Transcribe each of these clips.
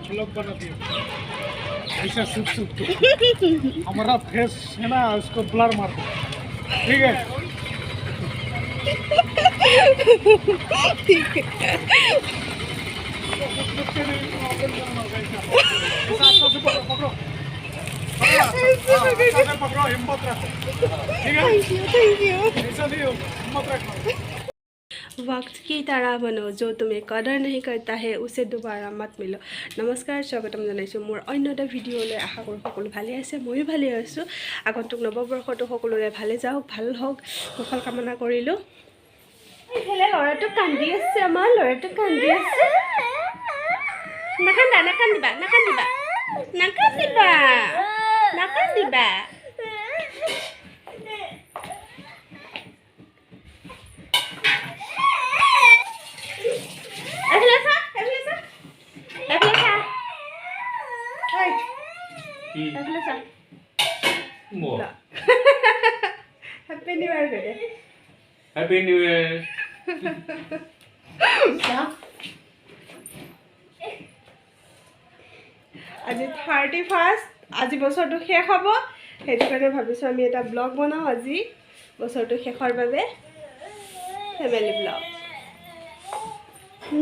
Blog बनाती हो ऐसा सुख सुख हमारा फेस है ना उसको ब्लर मार दो ठीक है ठीक है पकड़ो हिम्मत रखो ठीक है थैंक यू ऐसा नहीं हो हिम्मत रखो वक्त की तरह बनो जो तुम्हें कदर नहीं करता है उसे दोबारा मत मिलो नमस्कार स्वागतम जनाइছোঁ মোৰ অন্য এটা ভিডিঅ'লৈ আশা কৰোঁ সকলো ভালে আছে ময়ো ভালে আছোঁ আগন্তুক নৱবৰ্ষটো সকলোৰে ভালে যাওক ভাল হওক কুশল কামনা কৰিলোঁ এইফালে ল'ৰাটো কান্দি আছে আমাৰ ল'ৰাটো কান্দি আছে নাকান্দিবা নাকান্দিবা নাকান্দিবা নাকান্দিবা নাকান্দিবা Happy New Year dede. Happy New Year. আজি 31st আজি বছৰটো শেষ হ'ব সেইটো কাৰণে ভাবিছোঁ আমি এটা ব্লগ বনাওঁ আজি বছৰটো শেষৰ বাবে ফেমিলি ব্লগ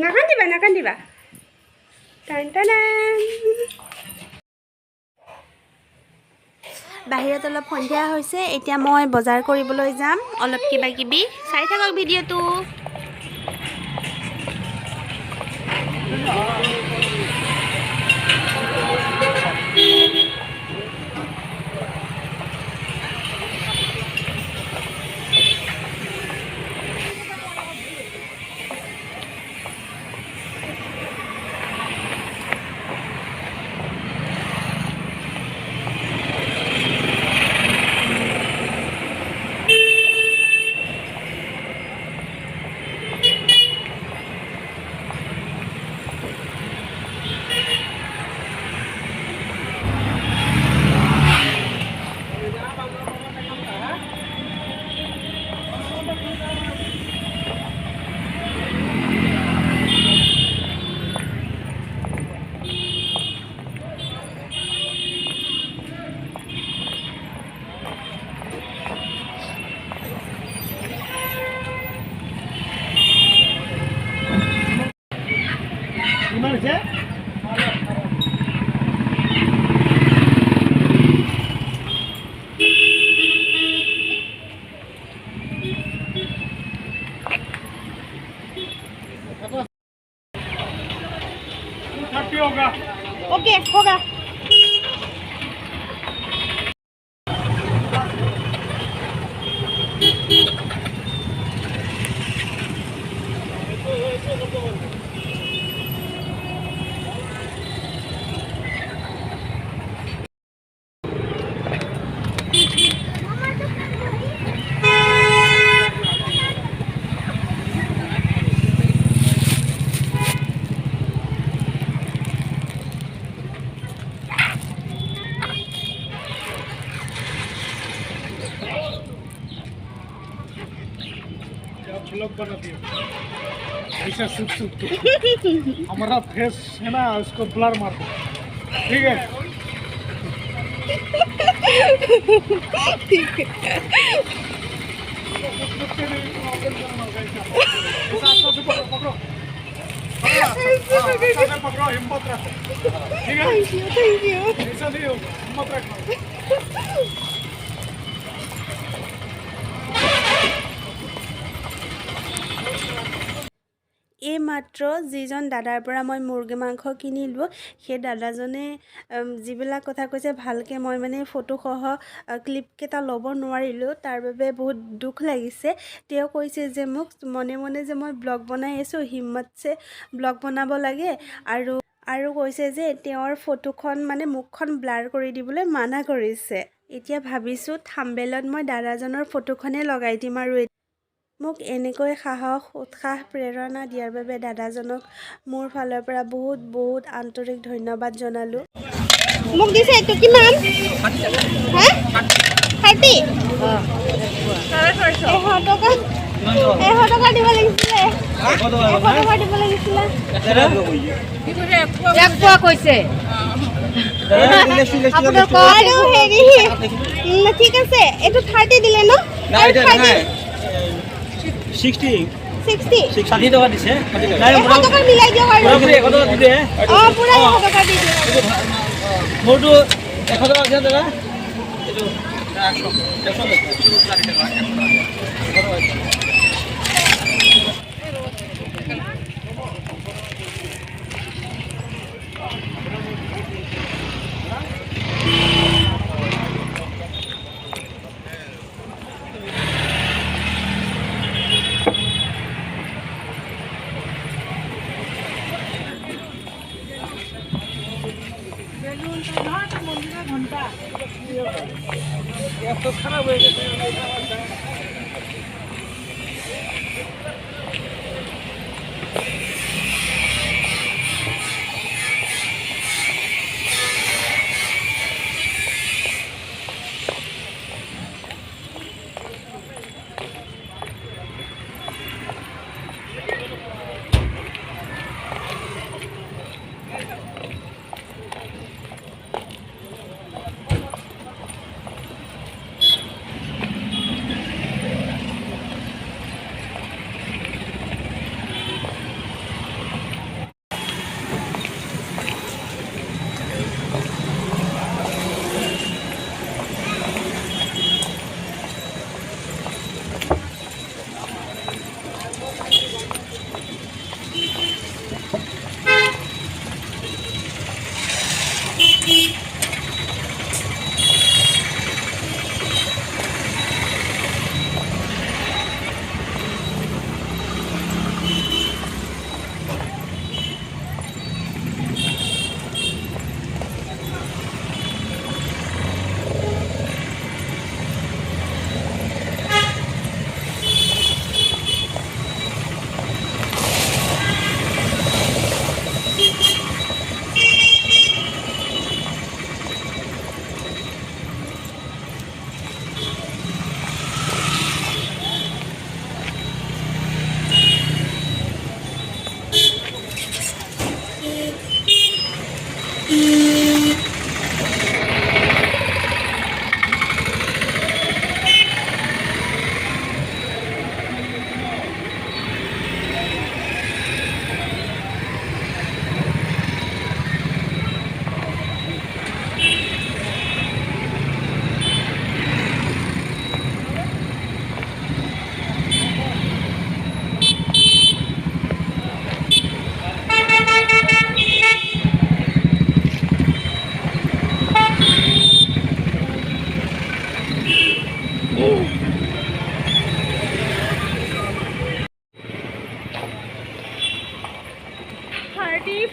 নাকান্দিবা নাকান্দিবা টান টান বাহিৰত অলপ সন্ধিয়া হৈছে এতিয়া মই বজাৰ কৰিবলৈ যাম অলপ কিবা কিবি চাই থাকক ভিডিঅ'টো होगा ओके होगा ब्लॉग बनाती हो ऐसा सुख सुख हमारा फेस है ना उसको ब्लर मार दो ठीक है ठीक है पकड़ो हिम्मत रखो ठीक है थैंक यू ऐसा नहीं हो हिम्मत रखो এই মাত্ৰ যিজন দাদাৰ পৰা মই মুৰ্গী মাংস কিনিলোঁ সেই দাদাজনে যিবিলাক কথা কৈছে ভালকৈ মই মানে ফটোসহ ক্লিপকেইটা ল'ব নোৱাৰিলোঁ তাৰ বাবে বহুত দুখ লাগিছে তেওঁ কৈছে যে মোক মনে মনে যে মই ব্লগ বনাই আছোঁ হিম্মতছে ব্লগ বনাব লাগে আৰু কৈছে যে তেওঁৰ ফটোখন মানে মুখখন ব্লাৰ কৰি দিবলৈ মানা কৰিছে এতিয়া ভাবিছোঁ থাম্বনেইলত মই দাদাজনৰ ফটোখনে লগাই দিম আৰু মোক এনেকৈ সাহস উৎসাহ প্ৰেৰণা দিয়াৰ বাবে দাদাজনক মোৰ ফালৰ পৰা বহুত বহুত আন্তৰিক ধন্যবাদ জনালোঁ মোক দিছে এইটো কিমান হা 30 টকা 100 টকা দিব লাগিছিলে 100 টকা দিব লাগিছিলে এক পোৱা কৈছে আৰু হেৰি ঠিক আছে এইটো 30 দিলে ন 60 60 টকা দিছে 100 টকা মিলাই দিয়ক আৰু পুৰা 100 টকা দি দিয়ক মোৰটো 100 টকা আছে দাদা এইটো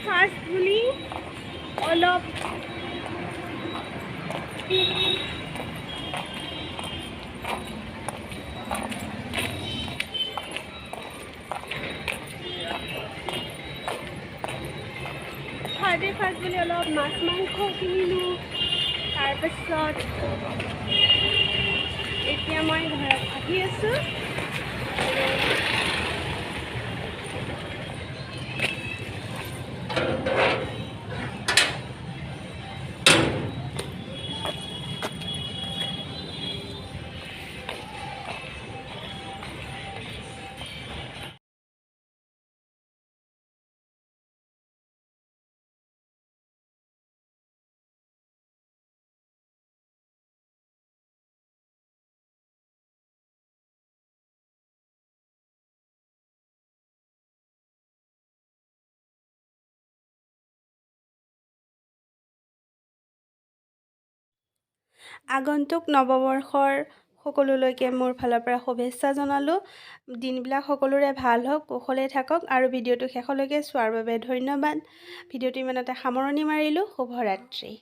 ফাৰ্ষ্ট বুলি অলপ ফাৰ্ষ্ট বুলি অলপ মাছ মাংস কিনিলোঁ তাৰপিছত এতিয়া মই ঘৰত আহি আছোঁ আগন্তুক নৱবৰ্ষৰ সকলোলৈকে মোৰ ফালৰ পৰা শুভেচ্ছা জনালোঁ দিনবিলাক সকলোৰে ভাল হওক কুশলে থাকক আৰু ভিডিঅ'টো শেষলৈকে চোৱাৰ বাবে ধন্যবাদ ভিডিঅ'টো ইমানতে সামৰণি মাৰিলোঁ শুভৰাত্ৰি